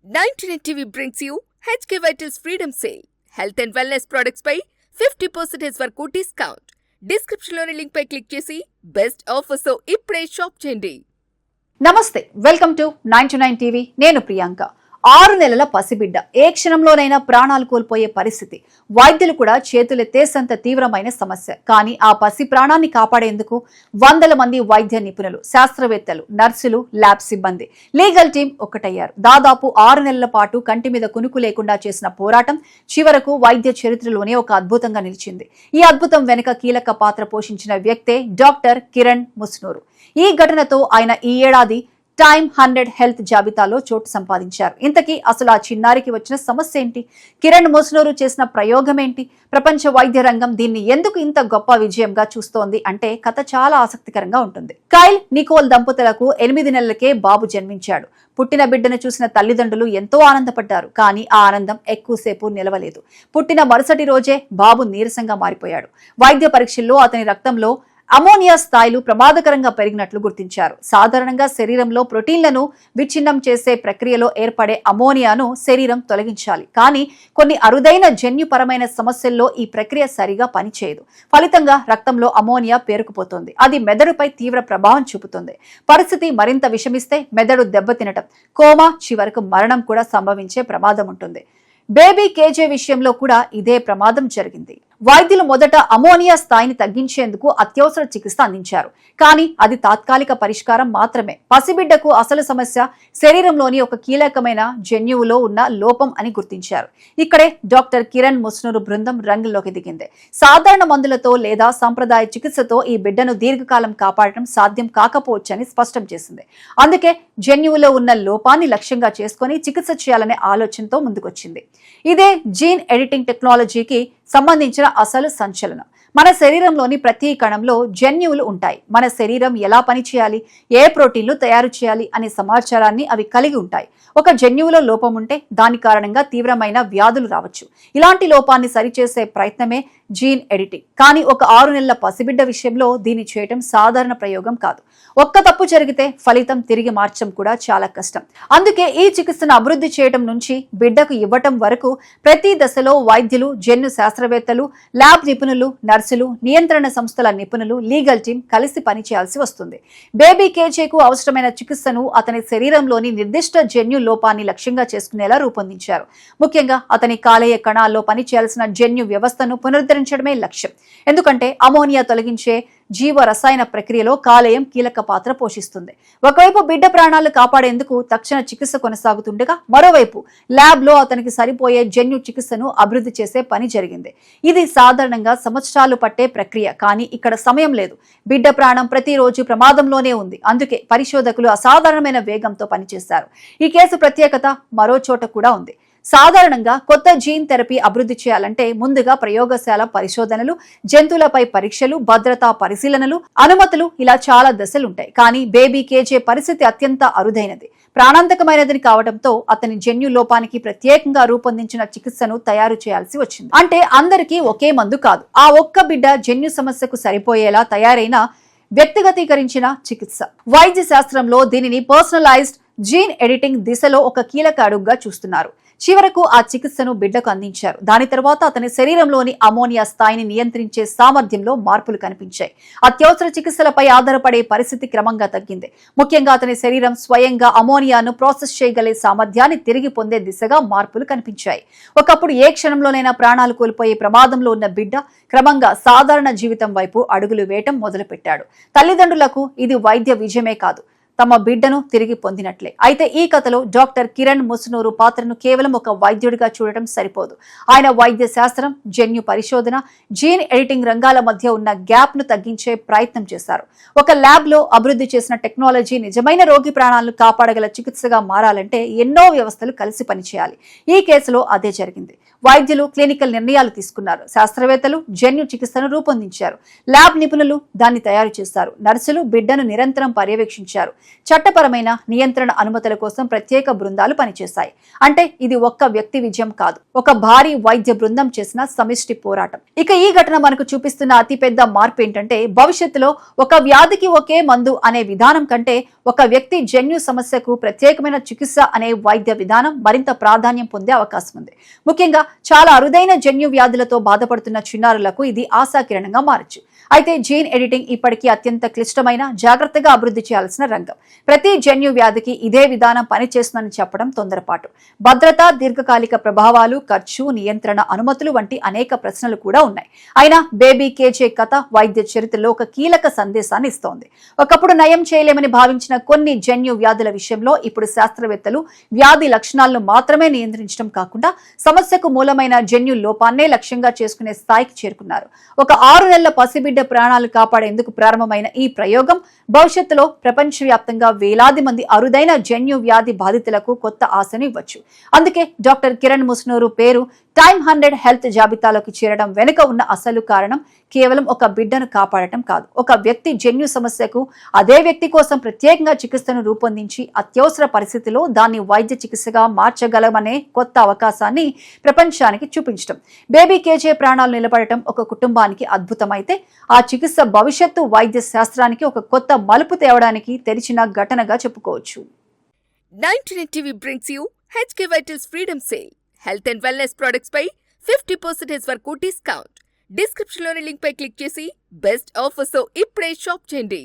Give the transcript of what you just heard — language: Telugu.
99 TV brings you HK Vital's Freedom Sale. Health and wellness products పై 50% వరకు డిస్కౌంట్. డిస్క్రిప్షన్ లోని లింక్ పై క్లిక్ చేసి బెస్ట్ ఆఫర్స్ తో ఇప్పుడే షాప్ చేయండి. నమస్తే, వెల్కమ్ టు 99 టీవీ. నేను ప్రియాంక. 6 నెలల పసిబిడ్డ ఏ క్షణంలోనైనా ప్రాణాలు కోల్పోయే పరిస్థితి. వైద్యులు కూడా చేతులెత్తేసంత తీవ్రమైన సమస్య. కానీ ఆ పసి ప్రాణాన్ని కాపాడేందుకు వందల మంది వైద్య నిపుణులు, శాస్త్రవేత్తలు, నర్సులు, ల్యాబ్ సిబ్బంది, లీగల్ టీం ఒక్కటయ్యారు. దాదాపు 6 నెలల పాటు కంటి మీద కునుకు లేకుండా చేసిన పోరాటం చివరకు వైద్య చరిత్రలోనే ఒక అద్భుతంగా నిలిచింది. ఈ అద్భుతం వెనుక కీలక పాత్ర పోషించిన వ్యక్తే డాక్టర్ కిరణ్ ముస్నూరు. ఈ ఘటనతో ఆయన ఈ ఏడాది టైమ్ 100 హెల్త్ జాబితాలో చోటు సంపాదించారు. ఇంతకీ అసలు ఆ చిన్నారికి వచ్చిన సమస్య ఏంటి? కిరణ్ ముస్నూరు చేసిన ప్రయోగం ఏంటి? ప్రపంచ వైద్య రంగం దీన్ని ఎందుకు ఇంత గొప్ప విజయంగా చూస్తోంది అంటే కథ చాలా ఆసక్తికరంగా ఉంటుంది. కైల్, నికోల్ దంపతులకు 8 నెలలకే బాబు జన్మించాడు. పుట్టిన బిడ్డను చూసిన తల్లిదండ్రులు ఎంతో ఆనందపడ్డారు. కానీ ఆ ఆనందం ఎక్కువసేపు నిలవలేదు. పుట్టిన మరుసటి రోజే బాబు నీరసంగా మారిపోయాడు. వైద్య పరీక్షల్లో అతని రక్తంలో అమోనియా స్థాయిలు ప్రమాదకరంగా పెరిగినట్లు గుర్తించారు. సాధారణంగా శరీరంలో ప్రోటీన్లను విచ్ఛిన్నం చేసే ప్రక్రియలో ఏర్పడే అమోనియాను శరీరం తొలగించాలి. కానీ కొన్ని అరుదైన జన్యుపరమైన సమస్యల్లో ఈ ప్రక్రియ సరిగా పనిచేయదు. ఫలితంగా రక్తంలో అమోనియా పేరుకుపోతుంది. అది మెదడుపై తీవ్ర ప్రభావం చూపుతుంది. పరిస్థితి మరింత విషమిస్తే మెదడు దెబ్బతినటం, కోమా, చివరకు మరణం కూడా సంభవించే ప్రమాదం ఉంటుంది. బేబీ కేజే విషయంలో కూడా ఇదే ప్రమాదం జరిగింది. వైద్యులు మొదట అమోనియా స్థాయిని తగ్గించేందుకు అత్యవసర చికిత్స అందించారు. కానీ అది తాత్కాలిక పరిష్కారం మాత్రమే. పసిబిడ్డకు అసలు సమస్య శరీరంలోని ఒక కీలకమైన జన్యువులో ఉన్న లోపం అని గుర్తించారు. ఇక్కడే డాక్టర్ కిరణ్ ముస్నూరు బృందం రంగంలోకి దిగింది. సాధారణ మందులతో లేదా సాంప్రదాయ చికిత్సతో ఈ బిడ్డను దీర్ఘకాలం కాపాడటం సాధ్యం కాకపోవచ్చని స్పష్టం చేసింది. అందుకే జన్యువులో ఉన్న లోపాన్ని లక్ష్యంగా చేసుకుని చికిత్స చేయాలనే ఆలోచనతో ముందుకొచ్చింది. ఇదే జీన్ ఎడిటింగ్ టెక్నాలజీకి సంబంధించిన అసలు సంచలనం. మన శరీరంలోని ప్రతి కణంలో జన్యువులు ఉంటాయి. మన శరీరం ఎలా పనిచేయాలి, ఏ ప్రోటీన్లు తయారు చేయాలి అనే సమాచారాన్ని అవి కలిగి ఉంటాయి. ఒక జన్యువులో లోపం ఉంటే దాని కారణంగా తీవ్రమైన వ్యాధులు రావచ్చు. ఇలాంటి లోపాన్ని సరిచేసే ప్రయత్నమే జీన్ ఎడిటింగ్. కానీ ఒక 6 నెలల పసిబిడ్డ విషయంలో దీన్ని చేయటం సాధారణ ప్రయోగం కాదు. ఒక్క తప్పు జరిగితే ఫలితం తిరిగి మార్చడం కూడా చాలా కష్టం. అందుకే ఈ చికిత్సను అభివృద్ధి చేయడం నుంచి బిడ్డకు ఇవ్వటం వరకు ప్రతి దశలో వైద్యులు, జన్యు శాస్త్రవేత్తలు, ల్యాబ్ నిపుణులు, నర్సులు, నియంత్రణ సంస్థల నిపుణులు, లీగల్ టీం కలిసి పనిచేయాల్సి వస్తుంది. బేబీ కేజేకు అవసరమైన చికిత్సను అతని శరీరంలోని నిర్దిష్ట జన్యు లోపాన్ని లక్ష్యంగా చేసుకునేలా రూపొందించారు. ముఖ్యంగా అతని కాలేయ కణాల్లో పనిచేయాల్సిన జన్యు వ్యవస్థను పునరుద్ధరించడమే లక్ష్యం. ఎందుకంటే అమోనియా తొలగించే జీవ రసాయన ప్రక్రియలో కాలేయం కీలక పాత్ర పోషిస్తుంది. ఒకవైపు బిడ్డ ప్రాణాలు కాపాడేందుకు తక్షణ చికిత్స కొనసాగుతుండగా మరోవైపు ల్యాబ్ లో అతనికి సరిపోయే జన్యు చికిత్సను అభివృద్ధి చేసే పని జరిగింది. ఇది సాధారణంగా సంవత్సరాలు పట్టే ప్రక్రియ. కానీ ఇక్కడ సమయం లేదు. బిడ్డ ప్రాణం ప్రతిరోజు ప్రమాదంలోనే ఉంది. అందుకే పరిశోధకులు అసాధారణమైన వేగంతో పనిచేశారు. ఈ కేసు ప్రత్యేకత మరో చోట కూడా ఉంది. సాధారణంగా కొత్త జీన్ థెరపీ అభివృద్ధి చేయాలంటే ముందుగా ప్రయోగశాల పరిశోధనలు, జంతువులపై పరీక్షలు, భద్రతా పరిశీలనలు, అనుమతులు, ఇలా చాలా దశలుంటాయి. కానీ బేబీ కేజే పరిస్థితి అత్యంత అరుదైనది, ప్రాణాంతకమైనదని కావడంతో అతని జన్యు లోపానికి ప్రత్యేకంగా రూపొందించిన చికిత్సను తయారు చేయాల్సి వచ్చింది. అంటే అందరికీ ఒకే మందు కాదు, ఆ ఒక్క బిడ్డ జన్యు సమస్యకు సరిపోయేలా తయారైన వ్యక్తిగతీకరించిన చికిత్స. వైద్య శాస్త్రంలో దీనిని పర్సనలైజ్డ్ జీన్ ఎడిటింగ్ దిశలో ఒక కీలక అడుగుగా చూస్తున్నారు. చివరకు ఆ చికిత్సను బిడ్డకు అందించారు. దాని తర్వాత అతని శరీరంలోని అమోనియా స్థాయిని నియంత్రించే సామర్థ్యంలో మార్పులు కనిపించాయి. అత్యవసర చికిత్సలపై ఆధారపడే పరిస్థితి క్రమంగా తగ్గింది. ముఖ్యంగా అతని శరీరం స్వయంగా అమోనియాను ప్రాసెస్ చేయగలే సామర్థ్యాన్ని తిరిగి పొందే దిశగా మార్పులు కనిపించాయి. ఒకప్పుడు ఏ క్షణంలోనైనా ప్రాణాలు కోల్పోయే ప్రమాదంలో ఉన్న బిడ్డ క్రమంగా సాధారణ జీవితం వైపు అడుగులు వేయటం మొదలుపెట్టాడు. తల్లిదండ్రులకు ఇది వైద్య విజయమే కాదు, తమ బిడ్డను తిరిగి పొందినట్లే. అయితే ఈ కథలో డాక్టర్ కిరణ్ ముస్నూరు పాత్రను కేవలం ఒక వైద్యుడిగా చూడటం సరిపోదు. ఆయన వైద్య శాస్త్రం, జన్యు పరిశోధన, జీన్ ఎడిటింగ్ రంగాల మధ్య ఉన్న గ్యాప్ ను తగ్గించే ప్రయత్నం చేశారు. ఒక ల్యాబ్ లో అభివృద్ధి చేసిన టెక్నాలజీ నిజమైన రోగి ప్రాణాలను కాపాడగల చికిత్సగా మారాలంటే ఎన్నో వ్యవస్థలు కలిసి పనిచేయాలి. ఈ కేసులో అదే జరిగింది. వైద్యులు క్లినికల్ నిర్ణయాలు తీసుకున్నారు. శాస్త్రవేత్తలు జన్యు చికిత్సను రూపొందించారు. ల్యాబ్ నిపుణులు దాన్ని తయారు చేశారు. నర్సులు బిడ్డను నిరంతరం పర్యవేక్షించారు. చట్టపరమైన నియంత్రణ అనుమతుల కోసం ప్రత్యేక బృందాలు పనిచేశాయి. అంటే ఇది ఒక్క వ్యక్తి విజయం కాదు, ఒక భారీ వైద్య బృందం చేసిన సమిష్టి పోరాటం. ఇక ఈ ఘటన మనకు చూపిస్తున్న అతిపెద్ద మార్పు ఏంటంటే, భవిష్యత్తులో ఒక వ్యాధికి ఒకే మందు అనే విధానం కంటే ఒక వ్యక్తి జన్యు సమస్యకు ప్రత్యేకమైన చికిత్స అనే వైద్య విధానం మరింత ప్రాధాన్యం పొందే అవకాశం ఉంది. ముఖ్యంగా చాలా అరుదైన జన్యు వ్యాధులతో బాధపడుతున్న చిన్నారులకు ఇది ఆశాకిరణంగా మారచ్చు. అయితే జీన్ ఎడిటింగ్ ఇప్పటికీ అత్యంత క్లిష్టమైన, జాగ్రత్తగా అభివృద్ధి చేయాల్సిన రంగం. ప్రతి జన్యు వ్యాధికి ఇదే విధానం పనిచేస్తుందని చెప్పడం తొందరపాటు. భద్రత, దీర్ఘకాలిక ప్రభావాలు, ఖర్చు, నియంత్రణ అనుమతులు వంటి అనేక ప్రశ్నలు కూడా ఉన్నాయి. అయినా బేబీ కేజే కథ వైద్య చరిత్రలో ఒక కీలక సందేశాన్ని ఇస్తోంది. ఒకప్పుడు నయం చేయలేమని భావించిన కొన్ని జన్యు వ్యాధుల విషయంలో ఇప్పుడు శాస్త్రవేత్తలు వ్యాధి లక్షణాలను మాత్రమే నియంత్రించడం కాకుండా సమస్యకు మూలమైన జన్యు లోపాన్నే లక్ష్యంగా చేసుకునే స్థాయికి చేరుకున్నారు. ఒక 6 నెలల పసిబిడ్డ ప్రాణాలు కాపాడేందుకు ప్రారంభమైన ఈ ప్రయోగం భవిష్యత్తులో ప్రపంచవ్యాప్తంగా వేలాది మంది అరుదైన జన్యు వ్యాధి బాధితులకు కొత్త ఆశను ఇవ్వచ్చు. అందుకే డాక్టర్ కిరణ్ ముస్నూరు పేరు టైమ్ 100 హెల్త్ జాబితాలోకి చేరడం వెనుక ఉన్న అసలు కారణం కేవలం ఒక బిడ్డను కాపాడటం కాదు, ఒక వ్యక్తి జన్యు సమస్యకు అదే వ్యక్తి కోసం ప్రత్యేకంగా చికిత్సను రూపొందించి అత్యవసర పరిస్థితిలో దాన్ని వైద్య చికిత్సగా మార్చగలమనే కొత్త అవకాశాన్ని ప్రపంచానికి చూపించడం. బేబీ కేజే ప్రాణాలు నిలబడటం ఒక కుటుంబానికి అద్భుతమైతే, ఆ చికిత్స భవిష్యత్తు వైద్య శాస్త్రానికి ఒక కొత్త మలుపు తేవడానికి తెరిచిన ఘటనగా చెప్పుకోవచ్చు. 99 TV brings you HK Vital's Freedom Sale. Health and wellness products పై 50% వరకు డిస్కౌంట్. డిస్క్రిప్షన్ లోని లింక్ పై క్లిక్ చేసి బెస్ట్ ఆఫర్స్ తో ఇప్పుడే షాప్ చేయండి.